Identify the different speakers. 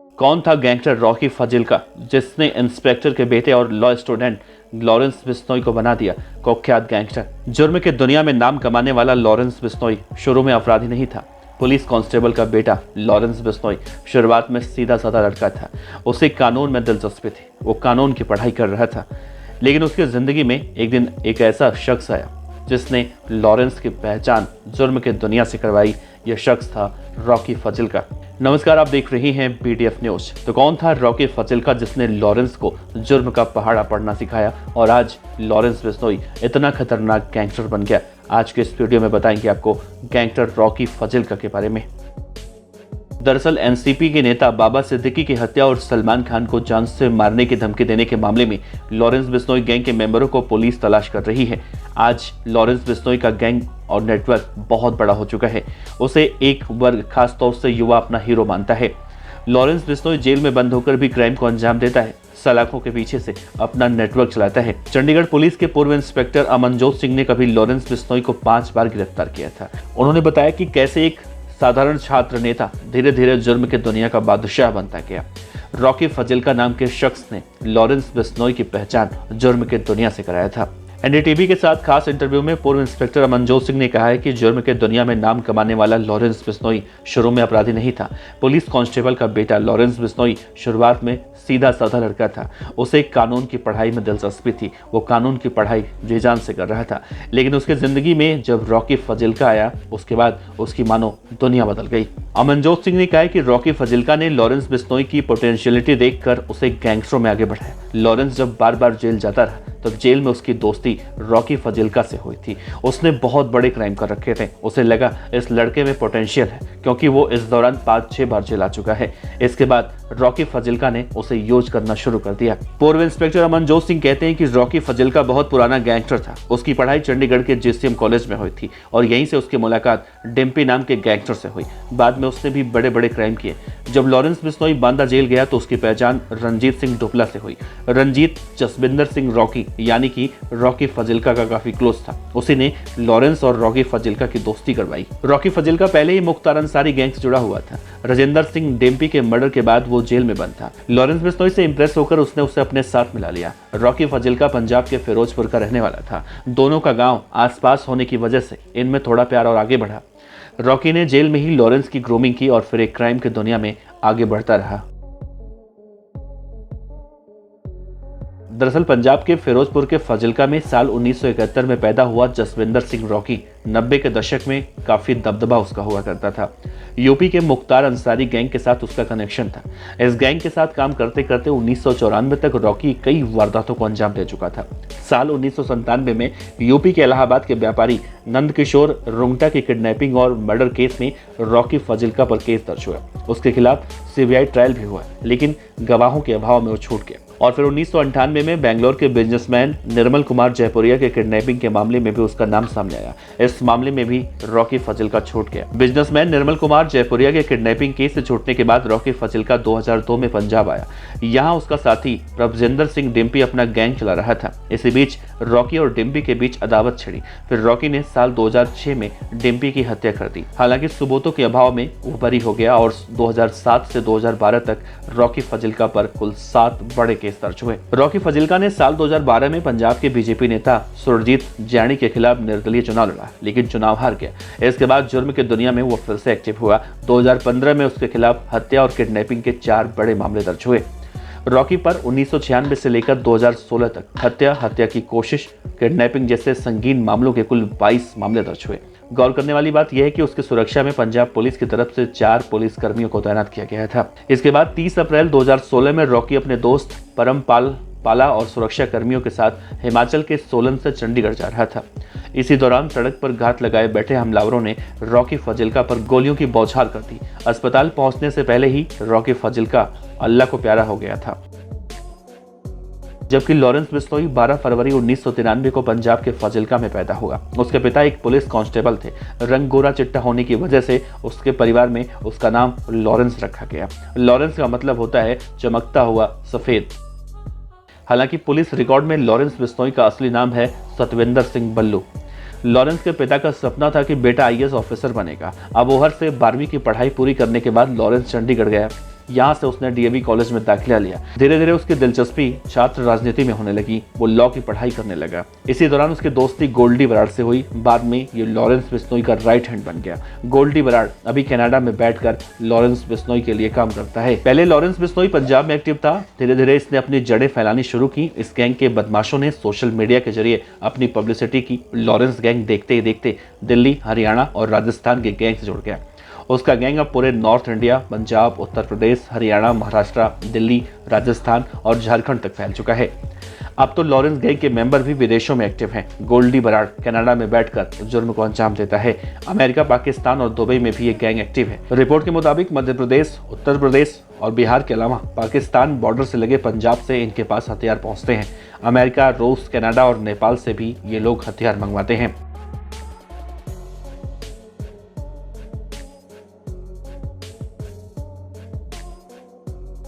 Speaker 1: कौन था gangster Rocky Fazilka जिसने इंस्पेक्टर के बेटे और लॉ स्टूडेंट लॉरेंस बिश्नोई को बना दिया कुख्यात गैंगस्टर। जुर्म की दुनिया में नाम कमाने वाला लॉरेंस बिश्नोई शुरू में अपराधी नहीं था। पुलिस कांस्टेबल का बेटा लॉरेंस बिश्नोई शुरुआत में सीधा साधा लड़का था। उसे कानून में दिलचस्पी थी, वो कानून की पढ़ाई कर रहा था। लेकिन उसकी जिंदगी में एक दिन एक ऐसा शख्स आया जिसने लॉरेंस की पहचान जुर्म की दुनिया से करवाई। यह शख्स था रॉकी फाजिल्का। नमस्कार, आप देख रहे हैं BDF न्यूज। तो कौन था रॉकी फाजिल्का जिसने लॉरेंस को जुर्म का पहाड़ा पढ़ना सिखाया और आज लॉरेंस बिश्नोई इतना खतरनाक गैंगस्टर बन गया। आज के इस वीडियो में बताएंगे आपको गैंगस्टर रॉकी फाजिल्का के बारे में। दरअसल एनसीपी के नेता बाबा सिद्दीकी की हत्या और सलमान खान को जान से मारने की धमकी देने के मामले में लॉरेंस बिश्नोई गैंग के मेंबरों को पुलिस तलाश कर रही है। आज लॉरेंस बिश्नोई का गैंग और नेटवर्क बहुत बड़ा हो चुका है। उसे एक वर्ग, खास तौर से युवा, अपना हीरो मानता है। लॉरेंस बिश्नोई जेल में बंद होकर भी क्राइम को अंजाम देता है, सलाखों के पीछे से अपना नेटवर्क चलाता है। चंडीगढ़ पुलिस के पूर्व इंस्पेक्टर अमनजोत सिंह ने कभी लॉरेंस बिश्नोई को 5 बार गिरफ्तार किया था। उन्होंने बताया कि कैसे एक साधारण छात्र नेता धीरे धीरे जुर्म की दुनिया का बादशाह बनता गया। रॉकी फाजिल्का नाम के शख्स ने लॉरेंस बिश्नोई की पहचान जुर्म की दुनिया से कराया था। NDTV के साथ खास इंटरव्यू में पूर्व इंस्पेक्टर अमनजोत सिंह ने कहा है कि जुर्म के दुनिया में नाम कमाने वाला लॉरेंस बिश्नोई शुरू में अपराधी नहीं था। पुलिस कांस्टेबल का बेटा लॉरेंस बिश्नोई शुरुआत में सीधा साधा लड़का था। उसे कानून की पढ़ाई में दिलचस्पी थी, वो कानून की पढ़ाई जी जान से कर रहा था। लेकिन उसकी जिंदगी में जब रॉकी फाजिल्का आया, उसके बाद उसकी मानो दुनिया बदल गई। अमनजोत सिंह ने कहा कि रॉकी फाजिल्का ने लॉरेंस बिश्नोई की पोटेंशियलिटी देखकर उसे गैंगस्टरों में आगे बढ़ाया। लॉरेंस जब बार बार जेल जाता रहा तब जेल में उसकी दोस्ती रॉकी फाजिल्का से हुई थी। उसने बहुत बड़े क्राइम कर रखे थे। उसे लगा इस लड़के में पोटेंशियल है, क्योंकि वो इस दौरान 5-6 बार जेल आ चुका है। इसके बाद रॉकी फाजिल्का ने उसे यूज करना शुरू कर दिया। पूर्व इंस्पेक्टर अमनजोत सिंह कहते हैं कि रॉकी फाजिल्का बहुत पुराना गैंगस्टर था। उसकी पढ़ाई चंडीगढ़ के JCM कॉलेज में हुई थी और यहीं से उसकी मुलाकात डिम्पी नाम के गैंगस्टर से हुई। बाद में उसने भी बड़े बड़े क्राइम किए। जब लॉरेंस बिश्नोई बांदा जेल गया तो उसकी पहचान रंजीत सिंह डोपला से हुई। रंजीत जसविंदर सिंह रॉकी यानी कि रॉकी फाजिल्का का काफी क्लोज था। उसी ने लॉरेंस और रॉकी फाजिल्का की दोस्ती करवाई। रॉकी फाजिल्का पहले ही मुख्तार अंसारी गैंग से जुड़ा हुआ था। राजेंद्र सिंह डिम्पी के मर्डर के बाद वो जेल में बंद था। लॉरेंस बिश्नोई से इंप्रेस होकर उसने उसे अपने साथ मिला लिया। रॉकी फाजिल्का पंजाब के फिरोजपुर का रहने वाला था। दोनों का गांव आसपास होने की वजह से इनमें थोड़ा प्यार और आगे बढ़ा। रॉकी ने जेल में ही लॉरेंस की ग्रूमिंग की और फिर एक क्राइम की दुनिया में आगे बढ़ता रहा। दरअसल पंजाब के फिरोजपुर के फाजिल्का में साल 1971 में पैदा हुआ जसविंदर सिंह रॉकी 90 के दशक में काफी दबदबा उसका हुआ करता था। यूपी के मुख्तार अंसारी गैंग के साथ उसका कनेक्शन था। इस गैंग के साथ काम करते करते 1994 तक रॉकी कई वारदातों को अंजाम दे चुका था। साल 1997 में यूपी के इलाहाबाद के व्यापारी नंदकिशोर रुंगटा की किडनैपिंग और मर्डर केस में रॉकी फाजिल्का पर केस दर्ज हुआ। उसके खिलाफ CBI ट्रायल भी हुआ, लेकिन गवाहों के अभाव में वो छूट गया। और फिर 1998 में बेंगलोर के बिजनेसमैन निर्मल कुमार जयपुरिया के किडनैपिंग के मामले में भी उसका नाम सामने आया। इस मामले में भी रॉकी फाजिल्का छूट गया। बिजनेसमैन निर्मल कुमार जयपुरिया के किडनैपिंग केस से छूटने के बाद रॉकी फाजिल्का 2002 में पंजाब आया। यहाँ उसका साथी प्रभजेंद्र सिंह डिम्पी अपना गैंग चला रहा था। इसी बीच रॉकी और डिम्पी के बीच अदावत छिड़ी। फिर रॉकी ने साल 2006 में डिम्पी की हत्या कर दी। हालांकि सबूतों के अभाव में वो बरी हो गया और 2007 से 2012 तक रॉकी फाजिल्का पर कुल 7 बड़े केस दर्ज हुए। रॉकी फाजिल्का ने साल 2012 में पंजाब के BJP नेता सुरजीत जैनी के खिलाफ निर्दलीय चुनाव लड़ा, लेकिन चुनाव हार गया। इसके बाद जुर्म की दुनिया में वो फिर से एक्टिव हुआ। 2015 में उसके खिलाफ हत्या और किडनैपिंग के 4 बड़े मामले दर्ज हुए। रॉकी पर 1996 से लेकर 2016 तक हत्या की कोशिश, किडनैपिंग जैसे संगीन मामलों के कुल 22 मामले दर्ज हुए। गौर करने वाली बात यह है कि उसकी सुरक्षा में पंजाब पुलिस की तरफ से 4 पुलिस कर्मियों को तैनात किया गया था। इसके बाद 30 अप्रैल 2016 में रॉकी अपने दोस्त परम पाला और सुरक्षा कर्मियों के साथ हिमाचल के सोलन से चंडीगढ़ जा रहा था। इसी दौरान सड़क पर घात लगाए बैठे हमलावरों ने रॉकी फाजिल्का पर गोलियों की बौछार कर दी। अस्पताल पहुंचने से पहले ही रॉकी फाजिल्का अल्लाह को प्यारा हो गया था। जबकि लॉरेंस बिश्नोई 12 फरवरी 1993 को पंजाब के फाजिल्का में पैदा हुआ। उसके पिता एक पुलिस कांस्टेबल थे। रंग गोरा चिट्टा होने की वजह से उसके परिवार में उसका नाम लॉरेंस रखा गया। लॉरेंस का मतलब होता है चमकता हुआ सफेद। हालांकि पुलिस रिकॉर्ड में लॉरेंस बिश्नोई का असली नाम है सतविंदर सिंह बल्लू। लॉरेंस के पिता का सपना था कि बेटा IAS ऑफिसर बनेगा। अबोहर से 12वीं की पढ़ाई पूरी करने के बाद लॉरेंस चंडीगढ़ गया। यहाँ से उसने डीएवी कॉलेज में दाखिला लिया। धीरे धीरे उसकी दिलचस्पी छात्र राजनीति में होने लगी। वो लॉ की पढ़ाई करने लगा। इसी दौरान उसकी दोस्ती गोल्डी बराड़ से हुई। बाद में ये लॉरेंस बिश्नोई का राइट हैंड बन गया। गोल्डी बराड़ अभी कनाडा में बैठकर लॉरेंस बिश्नोई के लिए काम करता है। पहले लॉरेंस बिश्नोई पंजाब में एक्टिव था। धीरे धीरे इसने अपनी जड़ें फैलानी शुरू की। इस गैंग के बदमाशों ने सोशल मीडिया के जरिए अपनी पब्लिसिटी की। लॉरेंस गैंग देखते ही देखते दिल्ली, हरियाणा और राजस्थान के गैंग से जुड़ गया। उसका गैंग अब पूरे नॉर्थ इंडिया, पंजाब, उत्तर प्रदेश, हरियाणा, महाराष्ट्र, दिल्ली, राजस्थान और झारखंड तक फैल चुका है। अब तो लॉरेंस गैंग के मेंबर भी विदेशों में एक्टिव हैं। गोल्डी बराड़ कनाडा में बैठकर जुर्म को अंजाम देता है। अमेरिका, पाकिस्तान और दुबई में भी ये गैंग एक्टिव है। रिपोर्ट के मुताबिक मध्य प्रदेश, उत्तर प्रदेश और बिहार के अलावा पाकिस्तान बॉर्डर से लगे पंजाब से इनके पास हथियार पहुंचते हैं। अमेरिका, रूस, कनाडा और नेपाल से भी ये लोग हथियार मंगवाते हैं।